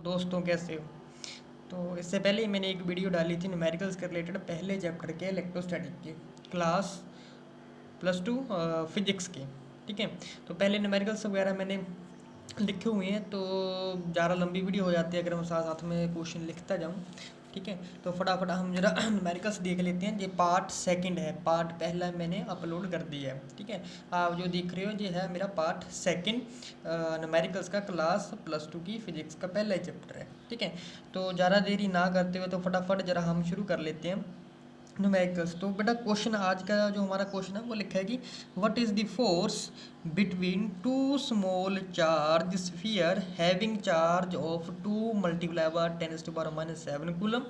दोस्तों कैसे हो। तो इससे पहले ही मैंने एक वीडियो डाली थी न्यूमेरिकल्स के रिलेटेड पहले चैप्टर के इलेक्ट्रोस्टैटिक के क्लास +2 फिजिक्स के। ठीक है, तो पहले न्यूमेरिकल्स वगैरह मैंने लिखे हुए हैं, तो ज़्यादा लंबी वीडियो हो जाती है अगर मैं साथ साथ में क्वेश्चन लिखता जाऊँ। ठीक है, तो फटाफट हम जरा न्यूमेरिकल्स देख लेते हैं। ये पार्ट सेकंड है, पार्ट पहला मैंने अपलोड कर दिया है। ठीक है, आप जो देख रहे हो ये है मेरा पार्ट सेकंड न्यूमेरिकल्स का क्लास +2 की फिजिक्स का पहला ही चैप्टर है। ठीक है, तो ज़्यादा देरी ना करते हुए तो फटाफट जरा हम शुरू कर लेते हैं न्यूमेरिकल्स। तो बेटा क्वेश्चन आज का जो हमारा क्वेश्चन है वो लिखा है कि what is the force between two small charge sphere having charge of 2 multiply by 10⁻⁻7 coulomb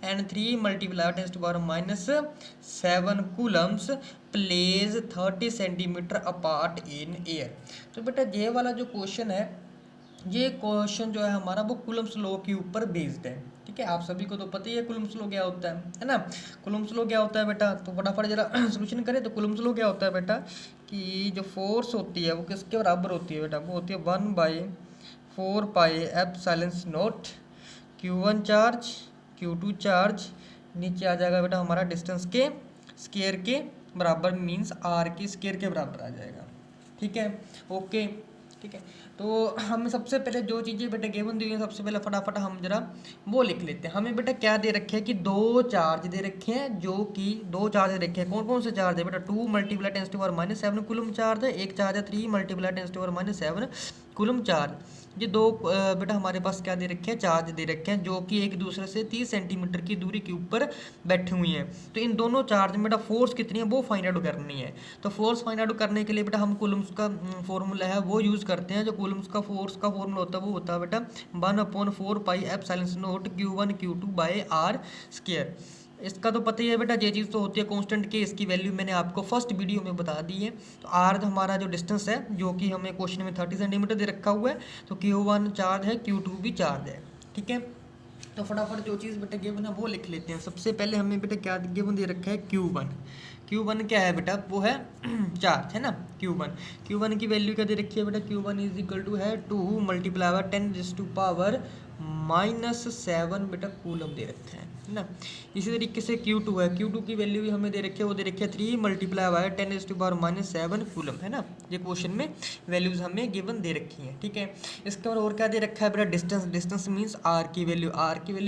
and 3 multiply 10⁻⁻7 Coulomb's place 30 centimetre apart in air. तो बेटा ये वाला जो क्वेश्चन है, ये क्वेश्चन जो है हमारा वो कूलम्स लॉ के ऊपर बेस्ड है। ठीक है, आप सभी को तो पता ही है कूलम्स लॉ क्या होता है ना। कूलम्स लॉ क्या होता है बेटा, तो फटाफट जरा सोल्यूशन करें। तो कूलम्स लॉ क्या होता है बेटा कि जो फोर्स होती है वो किसके बराबर होती है बेटा, वो होती है 1/4πε0 Q1 चार्ज Q2 चार्ज, नीचे आ जाएगा बेटा हमारा डिस्टेंस के स्केयर के बराबर, मीन्स आर के स्केयर के बराबर आ जाएगा। ठीक है, ओके। ठीक है, तो हमें सबसे पहले जो चीज़ें बेटा गिवन दी हुई हैं, सबसे पहले फटाफट हम जरा वो लिख लेते हैं। हमें बेटा क्या दे रखे हैं कि दो चार्ज दे रखे हैं, जो कि दो चार्ज दे रखे हैं। कौन कौन से चार्ज है बेटा, 2 मल्टीप्लाई 10⁻⁻7 कूलम चार्ज है, एक चार्ज है 3 मल्टीप्लाई 10⁻⁻7 कूलम चार्ज। ये दो बेटा हमारे पास क्या दे रखे हैं, चार्ज दे रखे हैं, जो कि एक दूसरे से 30 सेंटीमीटर की दूरी के ऊपर बैठी हुई हैं। तो इन दोनों चार्ज में बेटा फोर्स कितनी है वो फाइंड आउट करनी है। तो फोर्स फाइंड आउट करने के लिए बेटा हम कूलम्स का फॉर्मूला है वो यूज़ करते हैं। जो कूलम्स का फोर्स का फॉर्मूला होता है वो होता है बेटा 1/4πε0 Q1 Q2 bye are square. इसका तो पता ही है बेटा, ये चीज़ तो होती है कांस्टेंट के, इसकी वैल्यू मैंने आपको फर्स्ट वीडियो में बता दी है। तो आर हमारा जो डिस्टेंस है, जो कि हमें क्वेश्चन में 30 सेंटीमीटर दे रखा हुआ है, तो Q1 चार्ज है, Q2 भी चार्ज है। ठीक है, तो फटाफट जो चीज़ बेटा गिवन है वो लिख लेते हैं। सबसे पहले हमें बेटा क्या गिवन दे रखा है, Q1। Q1 क्या है बेटा, वो है चार्ज है ना। Q1 की वैल्यू क्या दे रखी है बेटा, Q1 इज इक्वल टू है 2 मल्टीप्लाई बाय 10⁻⁻7 बेटा कूलम दे रखा है ना। इसी तरीके से Q2 है, Q2 की वैल्यू भी हमें दे रखी है, वो दे रखी है 3 मल्टीप्लाई बाय 10⁻⁻7 कूलम है ना। ये क्वेश्चन में वैल्यूज हमें गिवन दे रखी हैं। ठीक है, इसके और क्या दे रखा है बेटा, डिस्टेंस मीन्स आर की वैल्यू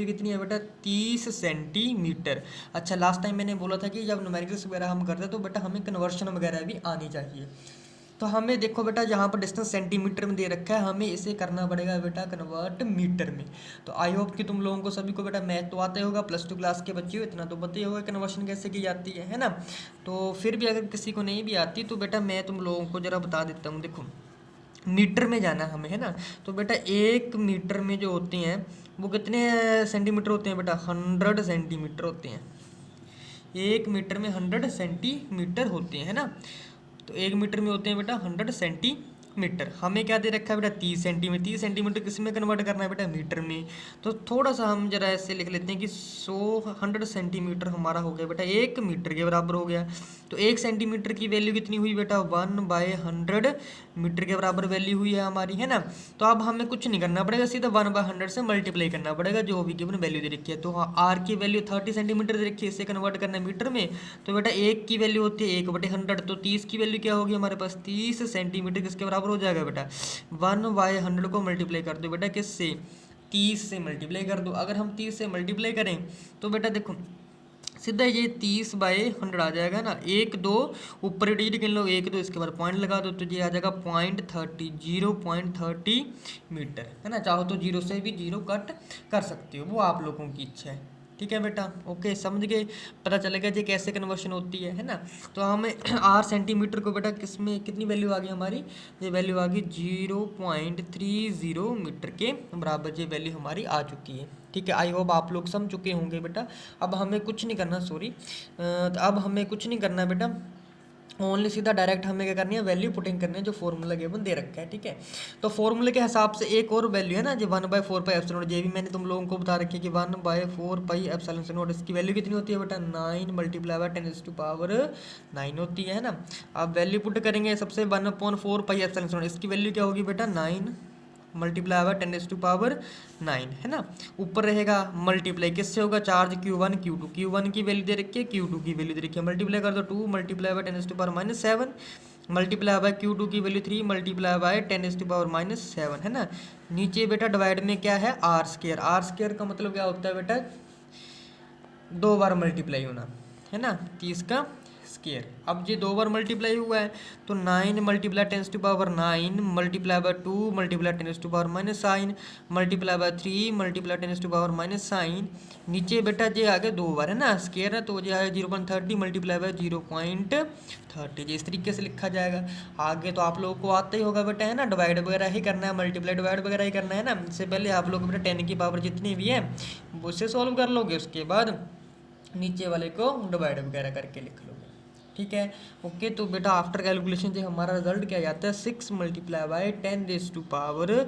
कितनी है बेटा, 30 सेंटीमीटर। अच्छा, लास्ट टाइम मैंने बोला था कि जब न्यूमेरिकल्स वगैरह हम करते हैं तो बेटा हमें कन्वर्शन वगैरह भी आनी चाहिए। तो हमें देखो बेटा जहाँ पर डिस्टेंस सेंटीमीटर में दे रखा है, हमें इसे करना पड़ेगा बेटा कन्वर्ट मीटर में। तो आई होप कि तुम लोगों को सभी को बेटा मैथ तो आता ही होगा, +2 क्लास के बच्चे हो, इतना तो पता ही होगा कन्वर्शन कैसे की जाती है ना। तो फिर भी अगर किसी को नहीं भी आती तो बेटा मैं तुम लोगों को जरा बता देता हूँ। देखो मीटर में जाना हमें है ना, तो बेटा 1 मीटर में जो होते हैं वो कितने सेंटीमीटर होते हैं बेटा, 100 सेंटीमीटर होते हैं। 1 मीटर में 100 सेंटीमीटर होते हैं है ना। तो 1 मीटर में होते हैं बेटा 100 सेंटीमीटर। हमें क्या दे रखा है बेटा, 30 सेंटीमीटर। 30 सेंटीमीटर किस में कन्वर्ट करना है बेटा, मीटर में। तो थोड़ा सा हम जरा ऐसे लिख लेते हैं कि 100 सेंटीमीटर हमारा हो गया बेटा 1 मीटर के बराबर हो गया। तो 1 सेंटीमीटर की वैल्यू कितनी हुई बेटा, 1/100 मीटर के बराबर वैल्यू हुई है हमारी है ना। तो अब हमें कुछ नहीं करना पड़ेगा, सीधा 1/100 से मल्टीप्लाई करना पड़ेगा जो भी गिवन वैल्यू दे रखी है। तो हाँ, आर की वैल्यू 30 सेंटीमीटर दे रखी है, इसे कन्वर्ट करना है मीटर में। तो बेटा 1 की वैल्यू होती है 1/100, तो 30 की वैल्यू क्या होगी हमारे पास, 30 सेंटीमीटर किसके बराबर हो जाएगा बेटा, 1/100 को मल्टीप्लाई कर दो बेटा किससे, 30 से मल्टीप्लाई कर दो। अगर हम 30 से मल्टीप्लाई करें तो बेटा देखो सीधा ये 30/100 आ जाएगा ना। 1 2 ऊपर डिजिट गिन लो, 1 2 इसके बाद पॉइंट लगा दो, तो ये आ जाएगा 0.30 मीटर है ना। चाहो तो 0 से भी 0 कट कर सकते हो, वो आप लोगों की इच्छा है। ठीक है बेटा, ओके, समझ गए, पता चलेगा जी कैसे कन्वर्शन होती है ना। तो हमें आर सेंटीमीटर को बेटा किस में कितनी वैल्यू आ गई हमारी, ये वैल्यू आ गई 0.30 मीटर के बराबर, ये वैल्यू हमारी आ चुकी है। ठीक है, आई होप आप लोग समझ चुके होंगे बेटा। अब हमें कुछ नहीं करना, अब हमें कुछ नहीं करना बेटा, ओनली सीधा डायरेक्ट हमें क्या करनी है, वैल्यू पुटिंग करनी है जो फॉर्मूला गिवन दे रखा है। ठीक है, तो फॉर्मूले के हिसाब से एक और वैल्यू है ना, जो 1/4πε0, ये भी मैंने तुम लोगों को बता रखी है कि 1/4πε0, इसकी वैल्यू कितनी होती है बेटा, 9 मल्टीप्लाई बाय 10⁻9 होती है ना। अब वैल्यू पुट करेंगे सबसे 1/4πε0, इसकी वैल्यू क्या होगी बेटा 9 मल्टीप्लाई बाय 10⁻⁹ है ना। ऊपर रहेगा मल्टीप्लाई किससे होगा, चार्ज Q1 Q2, Q1 की वैल्यू दे रखी है, Q2 की वैल्यू दे रखी है, मल्टीप्लाई कर दो 2 multiply by 10⁻⁷ multiply by Q2 की वैल्यू 3 मल्टीप्लाई बाय 10⁻⁷ है ना। नीचे बेटा डिवाइड में क्या है, आर स्क्वायर का मतलब क्या होता है बेटा, 2 बार मल्टीप्लाई होना, है ना, 30 का स्क्वायर। अब ये 2 बार मल्टीप्लाई हुआ है तो 9 multiply 10⁻⁹ multiply by 2 multiply 10⁻⁻⁷ multiply by 3 multiply 10⁻⁷। नीचे बेटा ये आ गया 2 बार, है ना, स्क्वायर है तो ये आया 0.30 मल्टीप्लाई बाय 0.30, इस तरीके से लिखा जाएगा। आगे तो आप लोगों को आता ही होगा बेटा, है ना, डिवाइड वगैरह ही करना है, मल्टीप्लाई डिवाइड वगैरह ही करना है ना। इससे पहले आप लोग बेटा 10 की पावर जितनी भी है उससे सॉल्व कर लोगे, उसके बाद नीचे वाले को डिवाइड वगैरह करके लिख लोगे, ठीक है। ओके, तो बेटा आफ्टर कैलकुलेशन जो हमारा रिजल्ट क्या जाता है, 6 मल्टीप्लाई बाय 10⁻³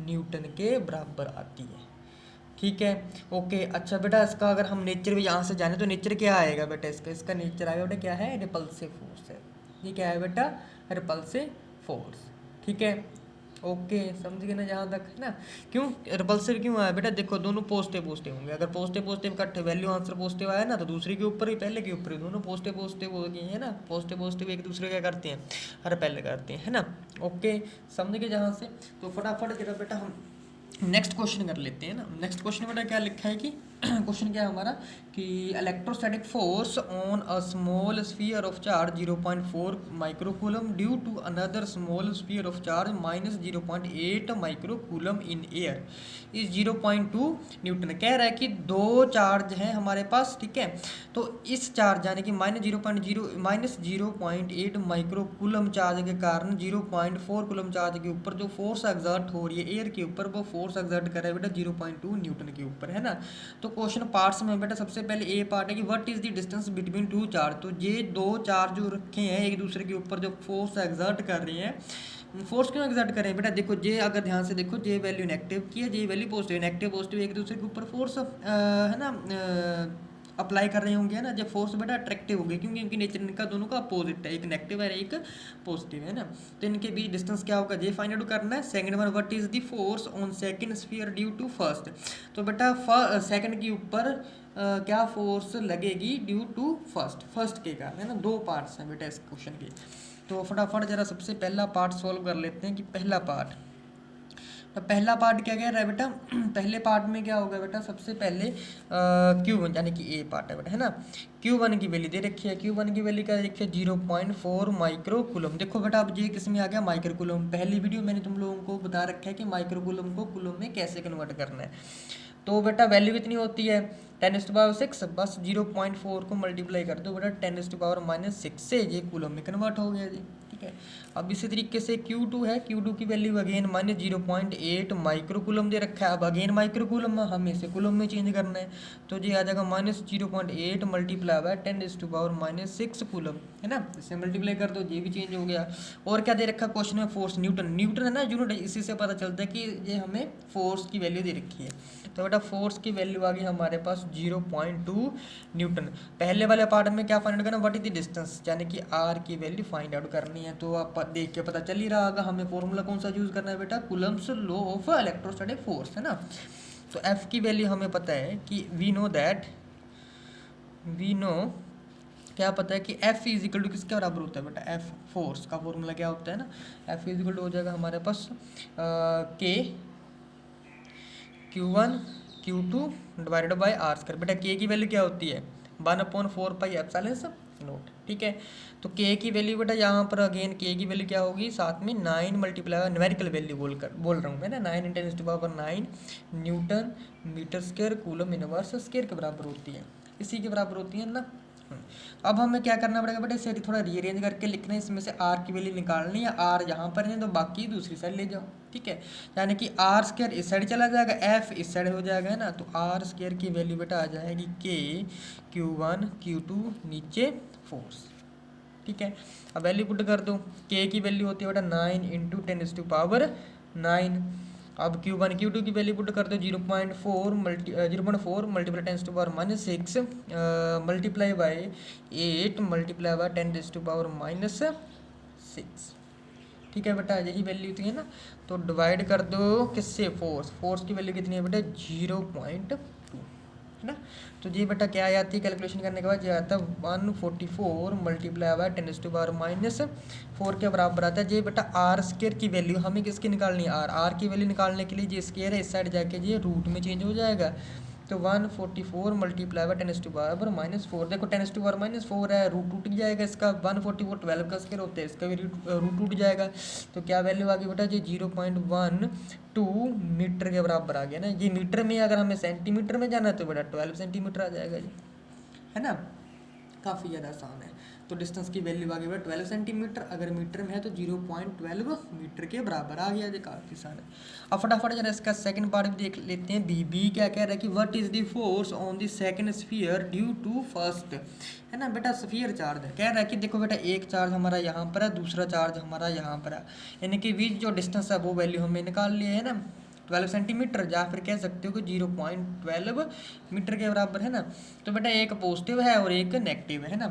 न्यूटन के बराबर आती है, ठीक है। ओके, अच्छा बेटा इसका अगर हम नेचर भी यहाँ से जाने तो नेचर क्या आएगा बेटा, इसका नेचर आएगा बेटा क्या है, रिपल्सिव फोर्स है। ये क्या है बेटा, रिपल्सिव फोर्स, ठीक है। ओके, समझ गए ना जहाँ तक, है ना। क्यों रिपल्सिव क्यों आया बेटा, देखो दोनों पॉजिटिव होंगे, अगर पॉजिटिव इकट्ठे वैल्यू आंसर पॉजिटिव आया ना तो दूसरे के ऊपर ही पहले के ऊपर ही दोनों पॉजिटिव हो गए, है ना। पॉजिटिव एक दूसरे क्या करते हैं, रिपेल करते हैं, है ना। ओके, समझ गए जहाँ से। तो फटाफट जरा बेटा हम नेक्स्ट क्वेश्चन कर लेते हैं ना। नेक्स्ट क्वेश्चन बेटा क्या लिखा है कि क्वेश्चन क्या है हमारा कि electrostatic force on a small sphere of charge 0.4 microcoulomb due to another small sphere of charge -0.8 microcoulomb in air is 0.2 newton. कह रहा है कि 2 चार्ज हैं हमारे पास, ठीक है। तो इस चार्ज यानी कि -0.8 माइक्रोकूलम चार्ज के कारण 0.4 कूलम चार्ज के ऊपर जो फोर्स एग्जर्ट हो रही है एयर के ऊपर, वो फोर्स एग्जर्ट कर रहा है बेटा 0.2 न्यूटन के ऊपर, है ना। तो क्वेश्चन पार्ट्स में बेटा सबसे पहले ए पार्ट है कि what is the distance between 2 charge. तो ये 2 चार्ज जो रखे हैं एक दूसरे के ऊपर जो फोर्स एग्जर्ट कर रहे हैं, फोर्स क्यों एग्जर्ट कर रहे हैं बेटा, देखो ये अगर ध्यान से देखो, ये वैल्यू नेगेटिव की है, ये वैल्यू पॉजिटिव, नेगेटिव पॉजिटिव एक दूसरे के ऊपर फोर्स है ना अप्लाई कर रहे होंगे, है ना। जब फोर्स बेटा अट्रैक्टिव होगी क्योंकि इनकी नेचर इनका दोनों का अपोजिट है, एक नेगेटिव है एक पॉजिटिव, है ना। तो इनके बीच डिस्टेंस क्या होगा, ये फाइंड आउट करना है। Second one, what is the force on second sphere due to first. तो बेटा सेकंड के ऊपर क्या फोर्स लगेगी ड्यू टू फर्स्ट के कारण, है ना। 2 पार्ट्स हैं बेटा इस क्वेश्चन के। तो फटाफट जरा सबसे पहला पार्ट सॉल्व कर लेते हैं कि पहला पार्ट, तो पहला पार्ट क्या कह रहा है बेटा, पहले पार्ट में क्या होगा बेटा, सबसे पहले Q1 यानी कि ए पार्ट है बेटा, है ना। Q1 की वैल्यू दे रखी है, Q1 की वैल्यू क्या देखिए 0.4 माइक्रोकूलम। देखो बेटा अब ये किस में आ गया, माइक्रोकूलम। पहली वीडियो मैंने तुम लोगों को बता रखा है कि माइक्रोकूलम को कूलम में कैसे कन्वर्ट करना है। तो बेटा वैल्यू कितनी होती है 10⁻⁶, बस 0.4 को मल्टीप्लाई कर दो बेटा 10⁻⁻⁶ से, ये कूलम में कन्वर्ट हो गया जी, ठीक है। अब इसी तरीके से Q2 है, Q2 की वैल्यू अगेन -0.8 माइक्रोकूलम दे रखा है। अब अगेन माइक्रोकूलम हमें इसे कूलम में चेंज करना है, तो ये आ जाएगा -0.8 मल्टीप्लाई बाय 10⁻⁻⁶ कूलम, है ना। इसे मल्टीप्लाई कर दो, ये भी चेंज हो गया। और क्या दे रखा क्वेश्चन में, फोर्स न्यूटन है ना, यूनिट, इसी से पता चलता है कि ये हमें फोर्स की वैल्यू दे रखी है। तो बेटा फोर्स की वैल्यू आ गई हमारे पास 0.2 न्यूटन। पहले वाले पार्ट में क्या फाइंड आउट करना, व्हाट इज द डिस्टेंस, यानी कि आर की वैल्यू फाइंड आउट करनी है। तो आप देख के पता चल ही रहा होगा हमें फॉर्मूला कौन सा यूज करना है बेटा, Coulomb's law of electrostatic force, है ना। तो एफ की वैल्यू हमें पता है कि वी नो क्या पता है कि एफ इज इक्वल टू किसके बराबर होता है बेटा, एफ फोर्स का फॉर्मूला क्या होता है ना, एफ इज इक्वल टू हो जाएगा हमारे पास के Q1 Q2 divided by are square. बेटा के की वैल्यू क्या होती है 1/4πε0, ठीक है। तो के की वैल्यू बेटा यहाँ पर अगेन के की वैल्यू क्या होगी, साथ में 9 मल्टीप्लाई न्यूमेरिकल वैल्यू बोल रहा हूँ मैं ना, 9 × 10⁻⁹ newton metre square coulomb inverse square के बराबर होती है, इसी के बराबर होती है ना। अब हमें क्या करना पड़ेगा बेटा, इसे थोड़ा रीअरेंज करके लिखना है, इसमें से आर की वैल्यू निकालनी है। आर यहाँ पर है तो बाकी दूसरी साइड ले जाओ, ठीक है। यानी कि आर स्क्वायर इस साइड चला जाएगा, एफ इस साइड हो जाएगा, है ना। तो आर स्क्वायर की वैल्यू बेटा आ जाएगी के Q1 Q2 नीचे फोर्स, ठीक है। अब वैल्यू पुट कर दो, के की वैल्यू होती है बेटा 9 × 10⁹ अब Q1 Q2 की वैल्यू पुट कर दो 0.4 multiply 10⁻⁶ multiply by 8 multiply by 10⁻⁶, ठीक है बेटा, यही वैल्यू थी है ना। तो डिवाइड कर दो किससे, फोर्स की वैल्यू कितनी है बेटा 0.2 है ना। तो ये बेटा क्या आ जाती है कैलकुलेशन करने के बाद, ये आता है 144 मल्टीप्लाई बाय 10⁻⁴ के बराबर आता है। ये बेटा आर स्क्वायर की वैल्यू हमें किसकी निकालनी है, आर की वैल्यू निकालने के लिए ये स्क्वायर है इस साइड जाके ये रूट में चेंज हो जाएगा। तो 144 मल्टीप्लाई बाय 10⁻⁴ देखो 10⁻⁴ है, रूट टूट जाएगा इसका, 144 12 का स्क्वायर होता है, इसका भी रूट टूट जाएगा। तो क्या वैल्यू आ गई बेटा जी 0.12 मीटर के बराबर आ गया ना। ये मीटर में, अगर हमें सेंटीमीटर में जाना है तो बेटा 12 सेंटीमीटर आ जाएगा जी, है ना। काफ़ी ज़्यादा आसान है। तो डिस्टेंस की वैल्यू आ गई बेटा 12 सेंटीमीटर, अगर मीटर में है तो 0.12 मीटर के बराबर आ गया। ये काफ़ी आसान है। अब फटाफट जरा इसका सेकंड पार्ट भी देख लेते हैं। बी क्या कह रहा है कि what is the force on the second sphere due to first, है ना बेटा स्फीयर चार्ज है। कह रहा है कि देखो बेटा एक चार्ज हमारा यहाँ पर है, दूसरा चार्ज हमारा यहाँ पर है, यानी कि बीच जो डिस्टेंस है वो वैल्यू हमें निकाल लिया है ना 12 सेंटीमीटर, या फिर कह सकते हो कि 0.12 मीटर के बराबर, है ना। तो बेटा एक पॉजिटिव है और एक नेगेटिव है ना।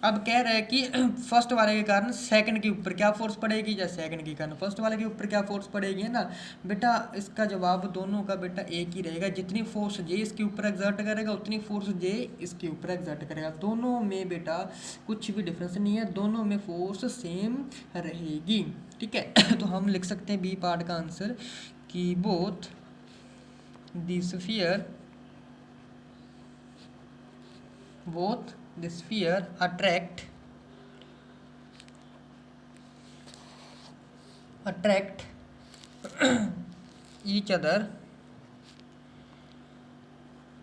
अब कह रहा है कि फर्स्ट वाले के कारण सेकंड के ऊपर क्या फोर्स पड़ेगी, या सेकंड के कारण फर्स्ट वाले के ऊपर क्या फोर्स पड़ेगी, है ना। बेटा इसका जवाब दोनों का बेटा एक ही रहेगा, जितनी फोर्स जे इसके ऊपर एग्जर्ट करेगा उतनी फोर्स जे इसके ऊपर एग्जर्ट करेगा। दोनों में बेटा कुछ भी डिफरेंस नहीं है, दोनों में फोर्स सेम रहेगी, ठीक है। तो हम लिख सकते हैं बी पार्ट का आंसर कि both the sphere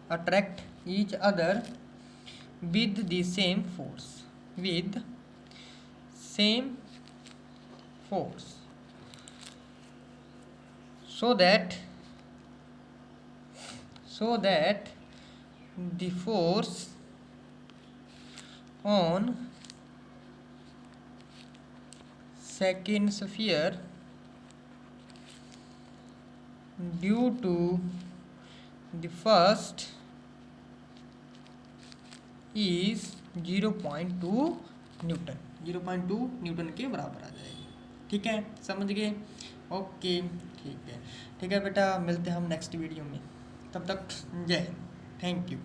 attract each other with the same force so that the force on second sphere due to the first is 0.2 Newton, 0.2 Newton के बराबर आ जाएगी, ठीक है, समझ गए। ओके ठीक है बेटा, मिलते हैं हम नेक्स्ट वीडियो में, तब तक जय हिंद, थैंक यू।